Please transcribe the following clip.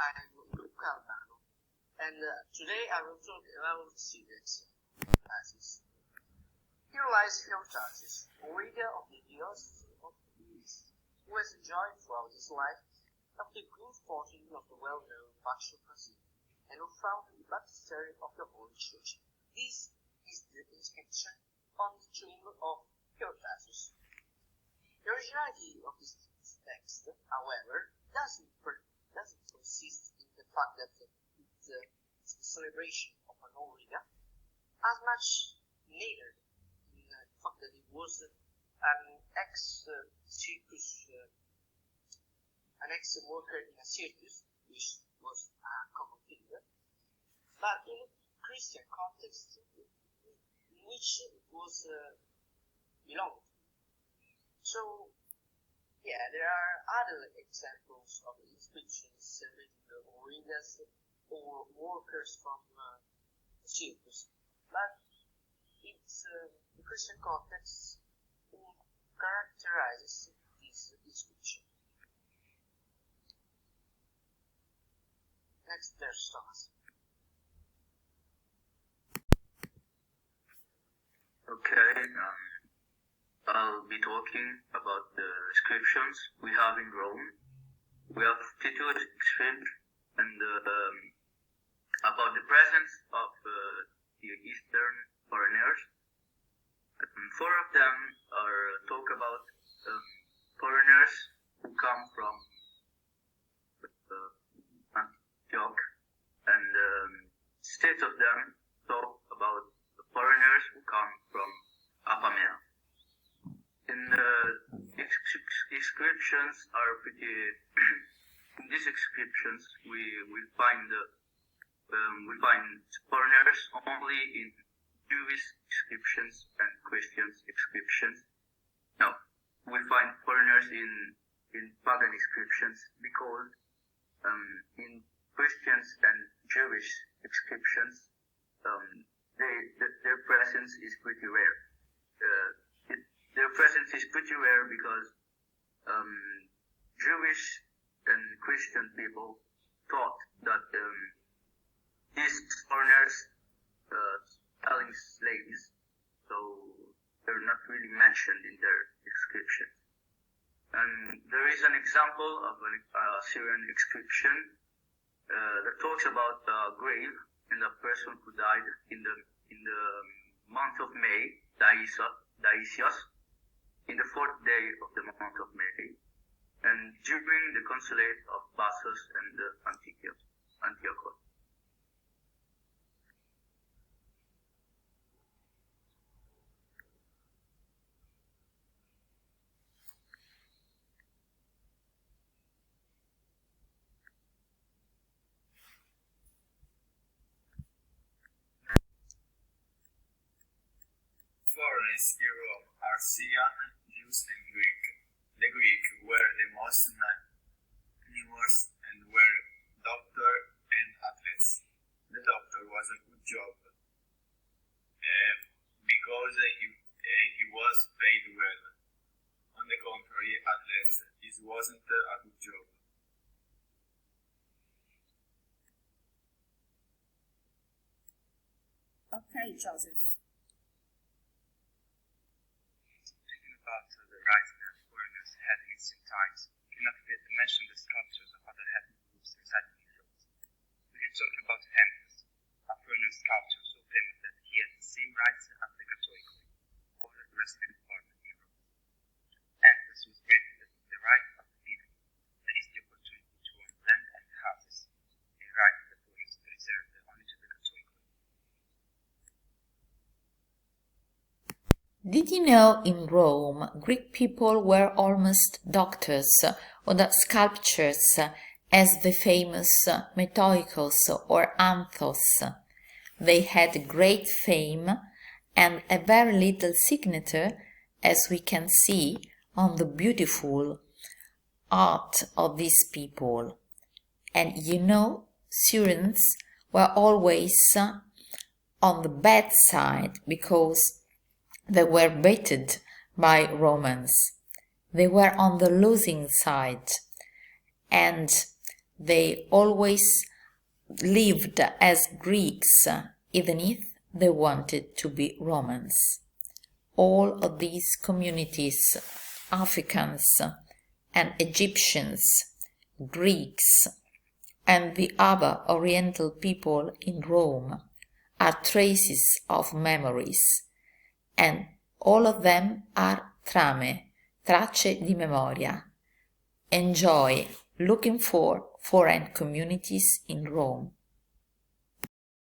I'm Luca Albano, and today I will talk about Syrians. Here lies TRACCE, a reader of the Diocese of Pilo, who has enjoyed throughout his life of the good fortune of the well-known Bachelor Classico, and who founded the baptistry of the Holy Church. This is the inscription on the tomb of TRACCE. The originality of this text, however, doesn't consist in the fact that it's a celebration of an old reader, as much neither in the fact that it was an ex-worker in a circus, which was a common thing, but in a Christian context in which it was belonged. So, yeah, there are other examples of inscriptions celebrating the readers or workers from the circus, but it's the Christian context who characterizes this inscription. Next, there's Thomas. Okay, I'll be talking about the inscriptions we have in Rome. We have two inscriptions and about the presence of the Eastern foreigners. And four of them are talk about foreigners who come from Antioch, and six of them talk about the foreigners who come from Apamea. In the inscriptions are pretty. In these inscriptions, we find foreigners only in Jewish inscriptions and Christian inscriptions. No, we find foreigners in pagan inscriptions because in Christians and Jewish inscriptions, their presence is pretty rare. Their presence is pretty rare because Jewish and Christian people thought that these foreigners selling slaves, so they're not really mentioned in their inscription. And there is an example of a Syrian inscription that talks about a grave and a person who died in the month of May, Daisios, in the fourth day of the month of May, and during the consulate of Bassos and Antioch. Foreigners in Europe are Syrian, Jews and Greek. The Greek were the most numerous and were doctor and athletes. The doctor was a good job because he was paid well. On the contrary, athletes, it wasn't a good job. Okay, Joseph. About the writing that foreigners had in ancient times, we cannot forget to mention the sculptures of other ethnic groups residing in Europe. We can talk about Hannes, a foreigner sculptor so famous that he had the same rights as the Catholic, or the resident foreigner in Europe. Hannes was granted the right of the people, that is the opportunity to own land and houses, a right that was reserved only to the Catholic. Did you know in Rome, Greek people were almost doctors or the sculptors, as the famous Metoikos or Anthos? They had great fame and a very little signature, as we can see on the beautiful art of these people. And you know, Syrians were always on the bad side because they were beaten by Romans. They were on the losing side, and They always lived as Greeks, even if they wanted to be Romans. All of these communities, Africans and Egyptians, Greeks, and the other Oriental people in Rome are traces of memories, and all of them are trame, tracce di memoria. Enjoy looking for foreign communities in Rome.